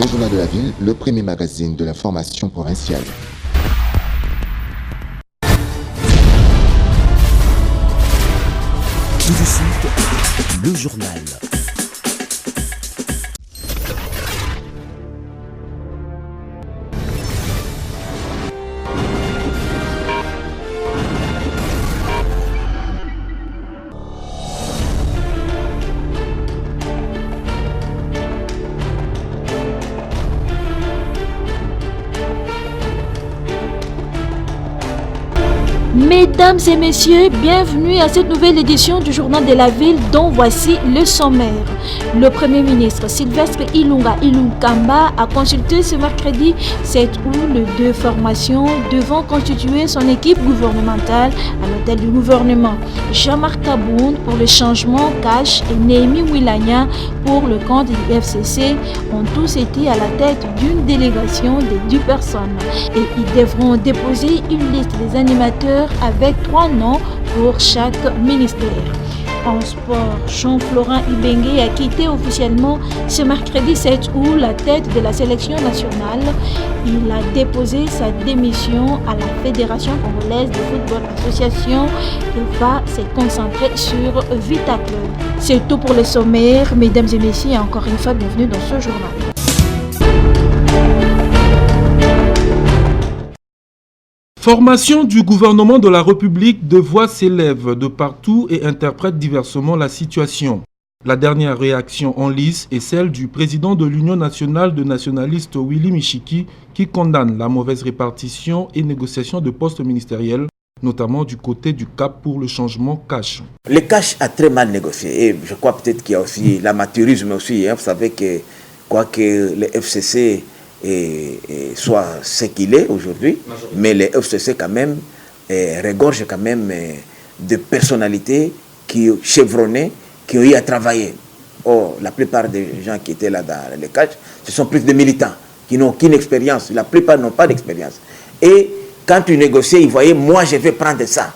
Le Journal de la Ville, le premier magazine de l'information provinciale. Tout de suite, le journal. Mesdames et messieurs, bienvenue à cette nouvelle édition du Journal de la Ville dont voici le sommaire. Le Premier ministre Sylvestre Ilunga Ilunkamba a consulté ce mercredi 7 août les deux formations devant constituer son équipe gouvernementale à l'hôtel du gouvernement. Jean-Marc Kaboun pour le changement cash et Néhémie Wilanya pour le compte du FCC ont tous été à la tête d'une délégation de 10 personnes et ils devront déposer une liste des animateurs avec 3 noms pour chaque ministère. En sport, Jean-Florent Ibengue a quitté officiellement ce mercredi 7 août la tête de la sélection nationale. Il a déposé sa démission à la Fédération congolaise de football association et va se concentrer sur Vita Club. C'est tout pour le sommaire. Mesdames et messieurs, encore une fois, bienvenue dans ce journal. Formation du gouvernement de la République, de voix s'élèvent de partout et interprètent diversement la situation. La dernière réaction en lice est celle du président de l'Union nationale de nationalistes Willy Michiki qui condamne la mauvaise répartition et négociation de postes ministériels, notamment du côté du Cap pour le changement cash. Le cash a très mal négocié et je crois peut-être qu'il y a aussi l'amateurisme aussi. Vous savez que quoique le FCC soit ce qu'il est aujourd'hui, mais les FCC quand même regorgent quand même de personnalités qui chevronnées, qui ont eu à travailler. Or, la plupart des gens qui étaient là dans les cages, ce sont plus des militants qui n'ont aucune expérience. La plupart n'ont pas d'expérience. Et quand tu négocies, ils voyaient, moi je vais prendre ça.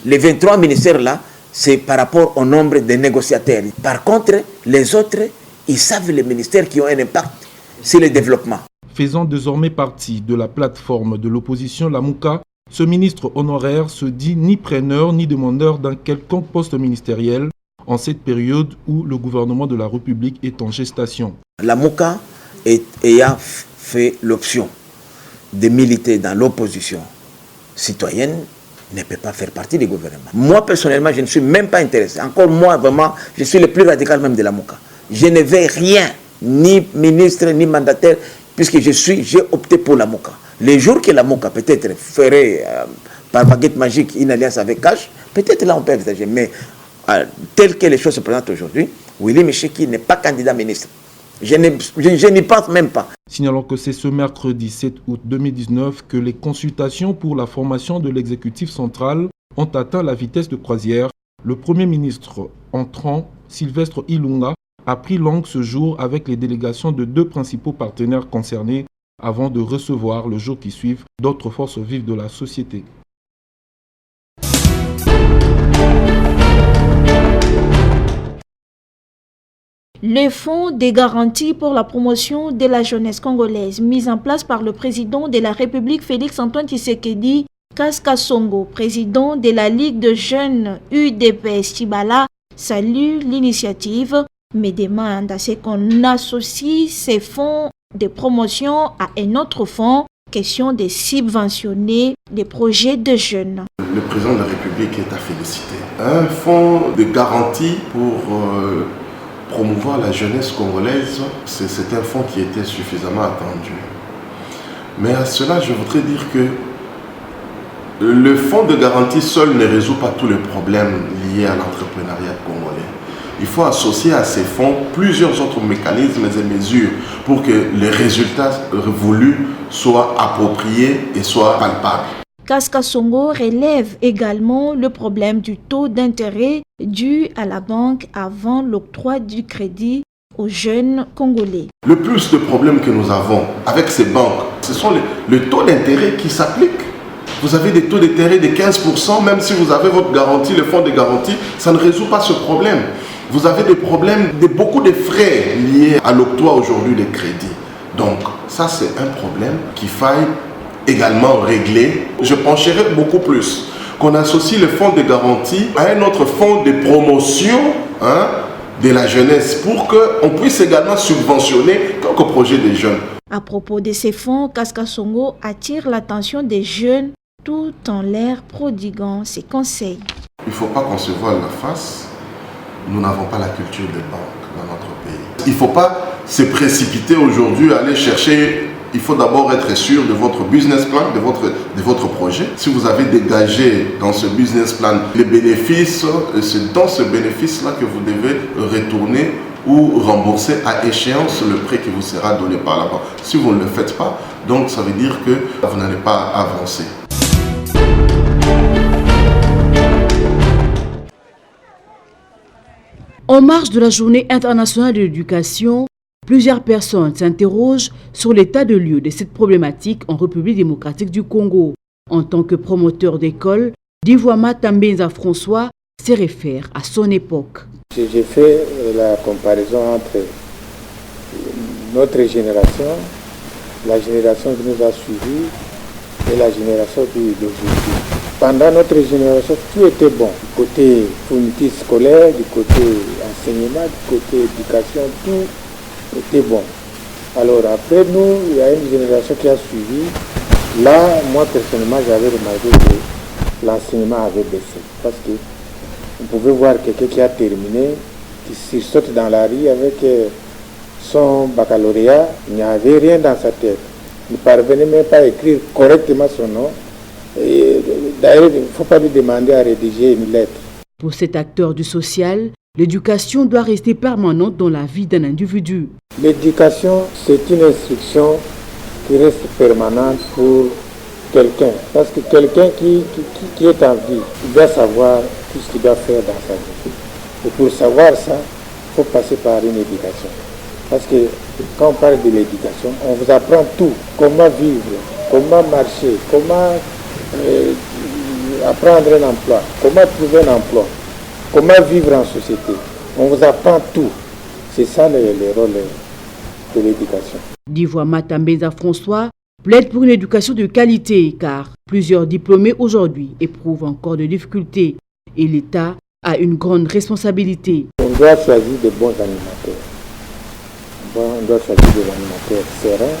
Les 23 ministères là, c'est par rapport au nombre de négociateurs. Par contre, les autres, ils savent les ministères qui ont un impact sur le développement. Faisant désormais partie de la plateforme de l'opposition Lamouka, ce ministre honoraire se dit ni preneur ni demandeur d'un quelconque poste ministériel en cette période où le gouvernement de la République est en gestation. Lamouka ayant fait l'option de militer dans l'opposition citoyenne ne peut pas faire partie du gouvernement. Moi personnellement, je ne suis même pas intéressé. Encore moi, vraiment, je suis le plus radical même de Lamouka. Je ne vais rien, ni ministre, ni mandataire, puisque j'ai opté pour la MOCA. Les jours que la MOCA peut-être ferait par baguette magique une alliance avec Cash, peut-être là on peut envisager. Mais tel que les choses se présentent aujourd'hui, Willy Michiki n'est pas candidat ministre. Je n'y pense même pas. Signalons que c'est ce mercredi 7 août 2019 que les consultations pour la formation de l'exécutif central ont atteint la vitesse de croisière. Le Premier ministre entrant, Sylvestre Ilunga, a pris langue ce jour avec les délégations de 2 principaux partenaires concernés avant de recevoir le jour qui suit d'autres forces vives de la société. Le fonds des garanties pour la promotion de la jeunesse congolaise, mis en place par le président de la République Félix-Antoine Tshisekedi, Kaska Songo, président de la Ligue de jeunes UDPS Tibala, salue l'initiative, mais demande à ce qu'on associe ces fonds de promotion à un autre fonds, question de subventionner des projets de jeunes. Le président de la République est à féliciter. Un fonds de garantie pour promouvoir la jeunesse congolaise, c'est un fonds qui était suffisamment attendu. Mais à cela, je voudrais dire que le fonds de garantie seul ne résout pas tous les problèmes liés à l'entrepreneuriat congolais. Il faut associer à ces fonds plusieurs autres mécanismes et mesures pour que les résultats voulus soient appropriés et soient palpables. Kaska Songo relève également le problème du taux d'intérêt dû à la banque avant l'octroi du crédit aux jeunes Congolais. Le plus de problèmes que nous avons avec ces banques, ce sont les taux d'intérêt qui s'appliquent. Vous avez des taux d'intérêt de 15%, même si vous avez votre garantie, le fonds de garantie, ça ne résout pas ce problème. Vous avez des problèmes, beaucoup de frais liés à l'octroi aujourd'hui des crédits. Donc ça c'est un problème qu'il faille également régler. Je pencherai beaucoup plus qu'on associe le fonds de garantie à un autre fonds de promotion de la jeunesse pour qu'on puisse également subventionner quelques projets des jeunes. À propos de ces fonds, Kaskasongo attire l'attention des jeunes tout en leur prodiguant ses conseils. Il ne faut pas qu'on se voile la face. Nous n'avons pas la culture des banques dans notre pays. Il ne faut pas se précipiter aujourd'hui à aller chercher. Il faut d'abord être sûr de votre business plan, de votre projet. Si vous avez dégagé dans ce business plan les bénéfices, c'est dans ce bénéfice-là que vous devez retourner ou rembourser à échéance le prêt qui vous sera donné par la banque. Si vous ne le faites pas, donc ça veut dire que vous n'allez pas avancer. En marge de la Journée internationale de l'éducation, plusieurs personnes s'interrogent sur l'état de lieu de cette problématique en République démocratique du Congo. En tant que promoteur d'école, Divoama Tambenza François se réfère à son époque. J'ai fait la comparaison entre notre génération, la génération qui nous a suivis et la génération d'aujourd'hui. Pendant notre génération, tout était bon. Du côté fourniture scolaire, du côté enseignement, du côté éducation, tout était bon. Alors après nous, il y a une génération qui a suivi. Là, moi personnellement, j'avais remarqué que l'enseignement avait baissé. Parce que vous pouvez voir quelqu'un qui a terminé, qui sursaute dans la rue avec son baccalauréat, il n'y avait rien dans sa tête. Il ne parvenait même pas à écrire correctement son nom. D'ailleurs, il ne faut pas lui demander à rédiger une lettre. Pour cet acteur du social, l'éducation doit rester permanente dans la vie d'un individu. L'éducation, c'est une instruction qui reste permanente pour quelqu'un. Parce que quelqu'un qui est en vie, il doit savoir tout ce qu'il doit faire dans sa vie. Et pour savoir ça, il faut passer par une éducation. Parce que quand on parle de l'éducation, on vous apprend tout. Comment vivre, comment marcher, comment apprendre un emploi, comment trouver un emploi, comment vivre en société. On vous apprend tout. C'est ça le rôle de l'éducation. Divoama Tambenza François plaide pour une éducation de qualité car plusieurs diplômés aujourd'hui éprouvent encore de difficultés et l'État a une grande responsabilité. On doit choisir de bons animateurs. On doit choisir des animateurs sereins,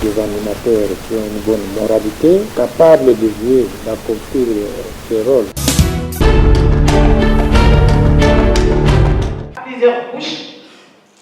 des animateurs qui ont une bonne moralité, capables de jouer, d'accomplir ces rôles. Plusieurs couches.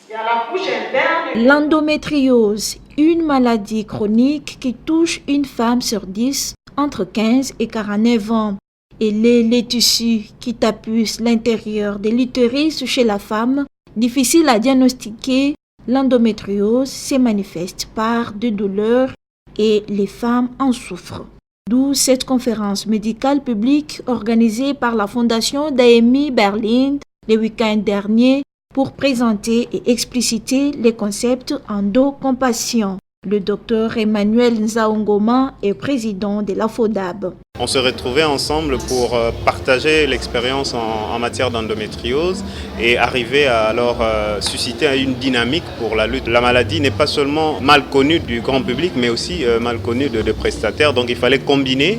Il y a la couche interne. L'endométriose, une maladie chronique qui touche une femme sur 10 entre 15 et 49 ans. Elle est les tissus qui tapissent l'intérieur de l'utérus chez la femme. Difficile à diagnostiquer, l'endométriose se manifeste par des douleurs et les femmes en souffrent. D'où cette conférence médicale publique organisée par la Fondation d'Amy Berlin le week-end dernier pour présenter et expliciter les concepts endocompassion. Le docteur Emmanuel Nzaongoma est président de la FODAB. On se retrouvait ensemble pour partager l'expérience en matière d'endométriose et arriver à alors susciter une dynamique pour la lutte. La maladie n'est pas seulement mal connue du grand public, mais aussi mal connue de prestataires. Donc il fallait combiner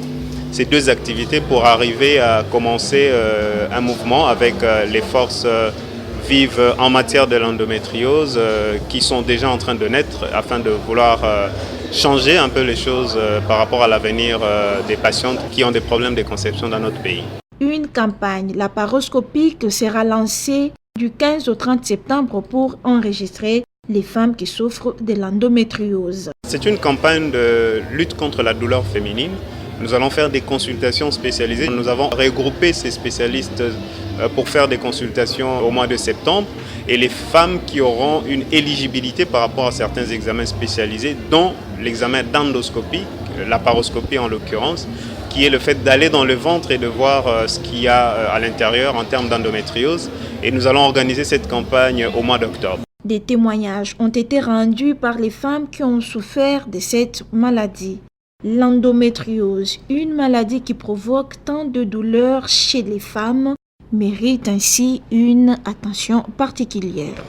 ces deux activités pour arriver à commencer un mouvement avec les forces vives en matière de l'endométriose qui sont déjà en train de naître afin de vouloir changer un peu les choses par rapport à l'avenir des patientes qui ont des problèmes de conception dans notre pays. Une campagne laparoscopique sera lancée du 15 au 30 septembre pour enregistrer les femmes qui souffrent de l'endométriose. C'est une campagne de lutte contre la douleur féminine. Nous allons faire des consultations spécialisées. Nous avons regroupé ces spécialistes pour faire des consultations au mois de septembre et les femmes qui auront une éligibilité par rapport à certains examens spécialisés, dont l'examen d'endoscopie, laparoscopie en l'occurrence, qui est le fait d'aller dans le ventre et de voir ce qu'il y a à l'intérieur en termes d'endométriose. Et nous allons organiser cette campagne au mois d'octobre. Des témoignages ont été rendus par les femmes qui ont souffert de cette maladie. L'endométriose, une maladie qui provoque tant de douleurs chez les femmes, mérite ainsi une attention particulière.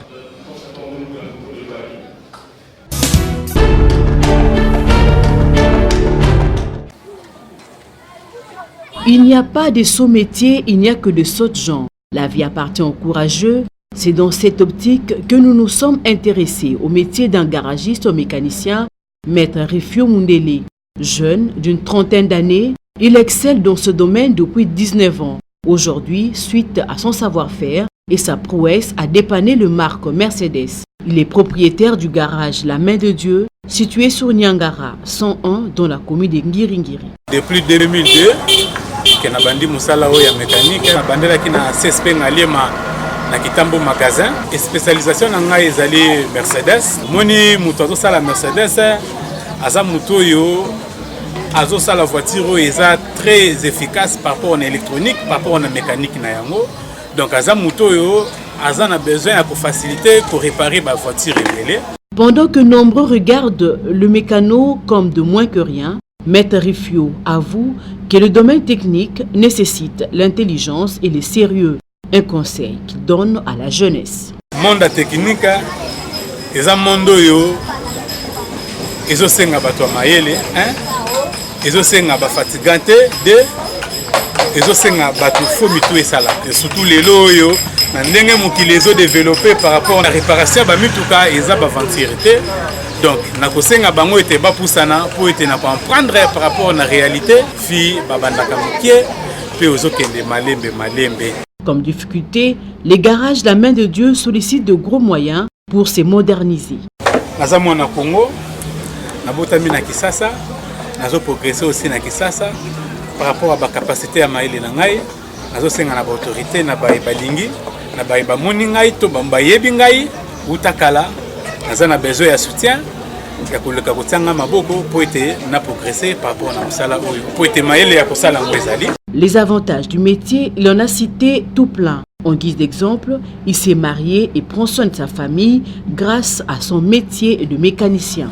Il n'y a pas de sot métier, il n'y a que de sottes gens. La vie appartient aux courageux. C'est dans cette optique que nous nous sommes intéressés au métier d'un garagiste ou mécanicien, Maître Rifio Mundele. Jeune d'une trentaine d'années, il excelle dans ce domaine depuis 19 ans. Aujourd'hui, suite à son savoir-faire et sa prouesse a dépanné le marque Mercedes. Il est propriétaire du garage La Main de Dieu, situé sur Nyangara, 101, dans la commune de Ngiringiri. Depuis 2002, que na bandi musala oya mécanique, na bandela ki na CSP ngaliema na kitambo magasin, et spécialisation na ngai ezali Mercedes. Moni muto azo sala Mercedes, aza muto yo azo sala voiture eza très efficace par rapport à l'électronique, par rapport à la mécanique na yango. Donc aza muto yo aza na besoin pour faciliter pour réparer ma voiture rebelle. Pendant que nombreux regardent le mécano comme de moins que rien, Maître Rifio avoue que le domaine technique nécessite l'intelligence et le sérieux. Un conseil qu'il donne à la jeunesse. Monde technique, eza mondo yo ezo senga bato mayele, ezo senga ba fatigante de ezo senga bato fo mitu esala. Et surtout les loyo na ndenge mokili ezo développer par rapport à la réparation ba mituka eza ba ventirité. Donc na kosenga bango ete ba pusana po ete na comprendre par rapport à la réalité fi babandaka mokie pe ozo kende malembe. Comme difficulté, les garages La Main de Dieu sollicitent de gros moyens pour se moderniser. Naza mwana Congo, na botami na Kisasa, nazo progresser aussi na Kisasa par rapport à la capacité à maïle na ngai, nazo senga na autorité na balingi, na ba moni ngai to ba yebi ngai utakala, naza na besoin ya soutien. Les avantages du métier, il en a cité tout plein. En guise d'exemple, il s'est marié et prend soin de sa famille grâce à son métier de mécanicien.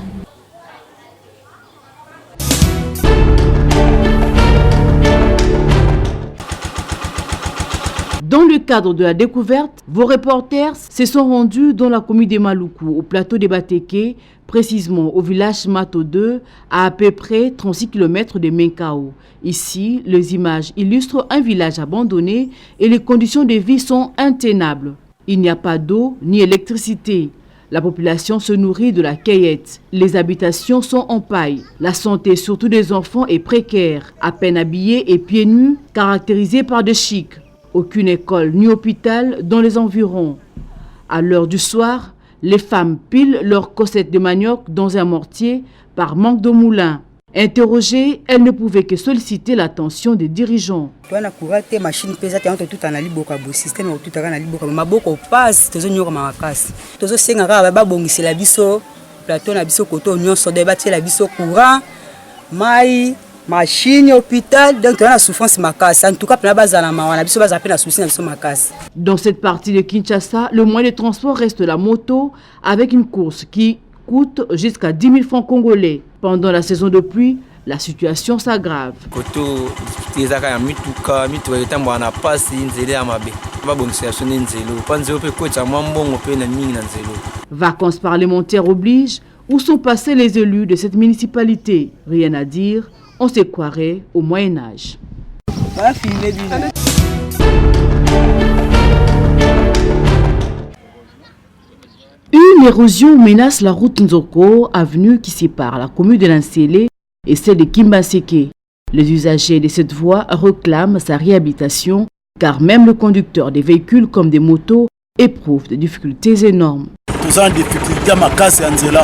Dans le cadre de la découverte, vos reporters se sont rendus dans la commune de Maluku, au plateau de Bateke, précisément au village Mato 2, à peu près 36 km de Menkao. Ici, les images illustrent un village abandonné et les conditions de vie sont intenables. Il n'y a pas d'eau ni électricité. La population se nourrit de la cueillette. Les habitations sont en paille. La santé, surtout des enfants, est précaire, à peine habillés et pieds nus, caractérisés par des chics. Aucune école ni hôpital dans les environs. À l'heure du soir, les femmes pilent leurs cossettes de manioc dans un mortier par manque de moulin. Interrogées, elles ne pouvaient que solliciter l'attention des dirigeants. Machine, hôpital, donc on a souffrance macasse. En tout cas, dans cette partie de Kinshasa, le moyen de transport reste la moto avec une course qui coûte jusqu'à 10 000 francs congolais. Pendant la saison de pluie, la situation s'aggrave. Vacances parlementaires obligent. Où sont passés les élus de cette municipalité? Rien à dire. On se croirait au Moyen-Âge. Une érosion menace la route Nzoko, avenue qui sépare la commune de Lansele et celle de Kimbaseke. Les usagers de cette voie réclament sa réhabilitation car même le conducteur des véhicules comme des motos éprouve des difficultés énormes. Tous en difficulté ma casse en zela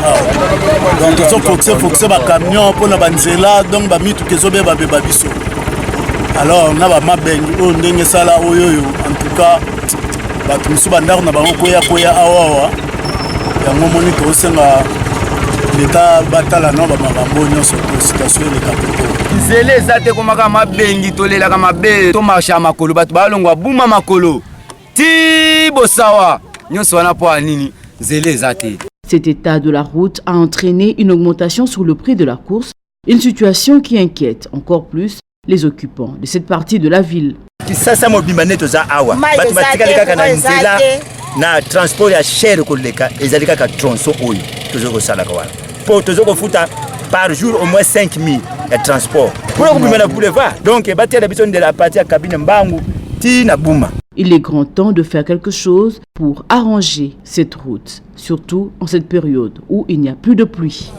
donc ils ont foncé ba camion pour na banzela donc ba mitu kezo be ba biso alors na ba mabengi o ndenge sala oyoyo en tout cas ba tumusu bandaro na bango koya awa ya ngomoni to senga l'état batala na ba makambo nyonso to situation le kapito nzela ezate komaka mabengi tolela ka mabe to marcha makolo batu balongwa buma makolo ti bosawa nyonso wana po anini. Cet état de la route a entraîné une augmentation sur le prix de la course, une situation qui inquiète encore plus les occupants de cette partie de la ville. Na transport ya cher koleka ezalika ka tronçon oyo tozoko sala kwa. Pour tozoko futa par jour au moins 5 000. ya transport. Pour le boulevard. Donc bâtir la besoin de la partie à cabine Mbangu tina Bouma. Il est grand temps de faire quelque chose pour arranger cette route, surtout en cette période où il n'y a plus de pluie.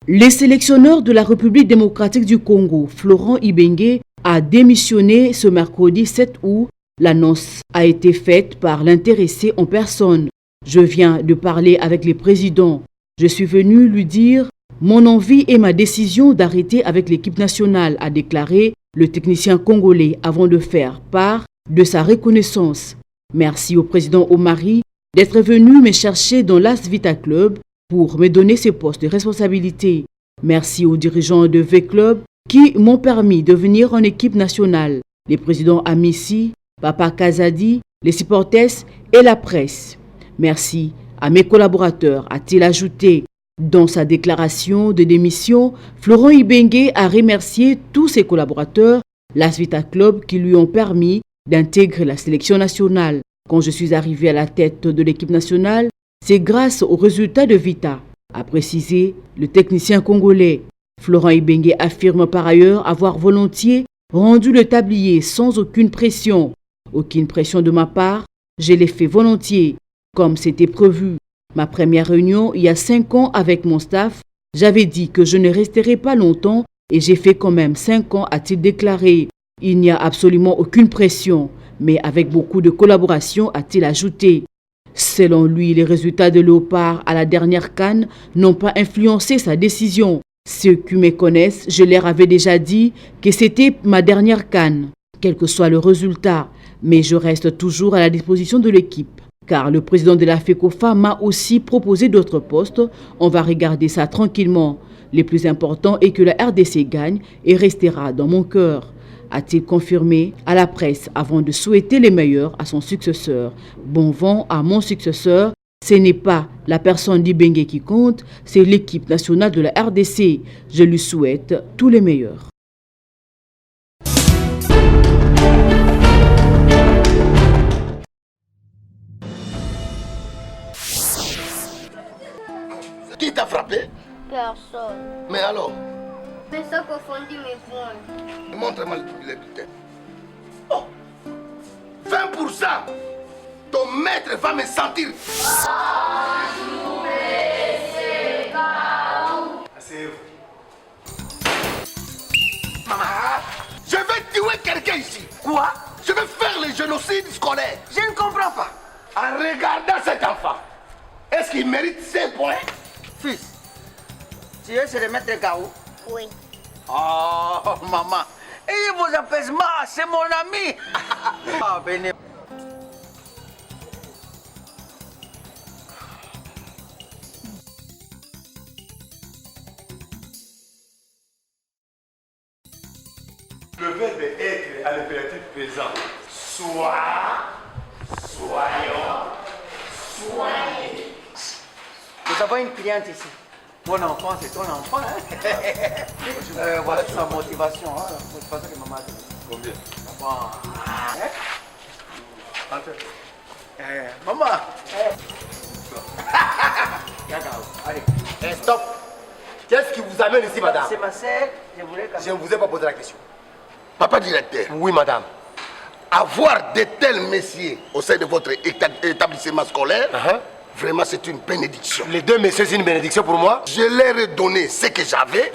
Le sélectionneur de la République démocratique du Congo, Florent Ibenge, a démissionné ce mercredi 7 août. L'annonce a été faite par l'intéressé en personne. Je viens de parler avec le président. Je suis venu lui dire mon envie et ma décision d'arrêter avec l'équipe nationale, a déclaré le technicien congolais avant de faire part de sa reconnaissance. Merci au président Omari d'être venu me chercher dans l'As Vita Club pour me donner ces postes de responsabilité. Merci aux dirigeants de V-Club qui m'ont permis de venir en équipe nationale, les présidents Amissi, Papa Kazadi, les supporters et la presse. Merci à mes collaborateurs, a-t-il ajouté. Dans sa déclaration de démission, Florent Ibenge a remercié tous ses collaborateurs, l'As Vita Club, qui lui ont permis d'intégrer la sélection nationale. Quand je suis arrivé à la tête de l'équipe nationale, c'est grâce aux résultats de Vita, a précisé le technicien congolais. Florent Ibenge affirme par ailleurs avoir volontiers rendu le tablier sans aucune pression. Aucune pression de ma part, je l'ai fait volontiers, comme c'était prévu. Ma première réunion il y a 5 ans avec mon staff, j'avais dit que je ne resterai pas longtemps et j'ai fait quand même 5 ans, a-t-il déclaré. Il n'y a absolument aucune pression, mais avec beaucoup de collaboration, a-t-il ajouté. Selon lui, les résultats de Léopard à la dernière CAN n'ont pas influencé sa décision. Ceux qui me connaissent, je leur avais déjà dit que c'était ma dernière CAN, quel que soit le résultat. Mais je reste toujours à la disposition de l'équipe, car le président de la FECOFA m'a aussi proposé d'autres postes. On va regarder ça tranquillement. Le plus important est que la RDC gagne et restera dans mon cœur, a-t-il confirmé à la presse avant de souhaiter les meilleurs à son successeur. Bon vent à mon successeur, ce n'est pas la personne d'Ibenge qui compte, c'est l'équipe nationale de la RDC. Je lui souhaite tous les meilleurs. Qui t'a frappé? Personne. Mais alors? Mais ça confondit mes points. Montre-moi les bulletins. Oh! 20%! Ton maître va me sentir. Maman, je vais tuer quelqu'un ici. Quoi? Je vais faire le génocide scolaire. Je ne comprends pas. En regardant cet enfant, est-ce qu'il mérite 5 points? Fils, tu es le maître Gao? Oui. Oh, maman. Et vos apaisements, c'est mon ami. Ah, venez. Le verbe être à l'impératif présent. Sois, soyons, soyez. Nous avons une cliente ici. Mon enfant, c'est ton enfant. Hein? Voilà sa motivation. Hein? C'est pas ça que maman a dit. Combien? Bon. Maman. Allez, stop. Qu'est-ce qui vous amène ici, madame? C'est ma sœur. Je ne vous ai pas posé la question. Papa directeur. Oui, madame. Avoir de tels messieurs au sein de votre établissement scolaire, vraiment c'est une bénédiction. Les deux messieurs, c'est une bénédiction pour moi. Je leur ai donné ce que j'avais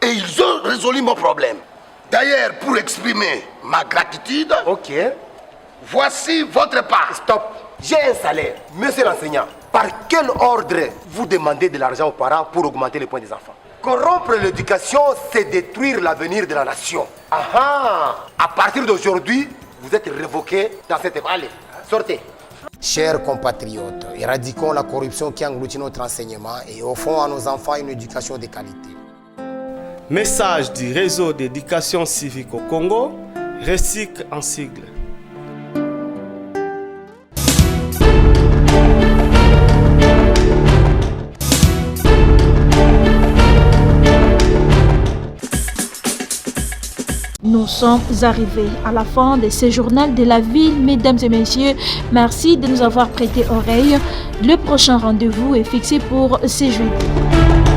et ils ont résolu mon problème. D'ailleurs, pour exprimer ma gratitude, voici votre part. Stop. J'ai un salaire. Monsieur l'enseignant, par quel ordre vous demandez de l'argent aux parents pour augmenter les points des enfants? Corrompre l'éducation, c'est détruire l'avenir de la nation. À partir d'aujourd'hui, vous êtes révoqué dans cette école. Allez, sortez. Chers compatriotes, éradiquons la corruption qui engloutit notre enseignement et offrons à nos enfants une éducation de qualité. Message du réseau d'éducation civique au Congo, RECIC en sigle. Nous sommes arrivés à la fin de ce journal de la ville. Mesdames et messieurs, merci de nous avoir prêté oreille. Le prochain rendez-vous est fixé pour ce jeudi.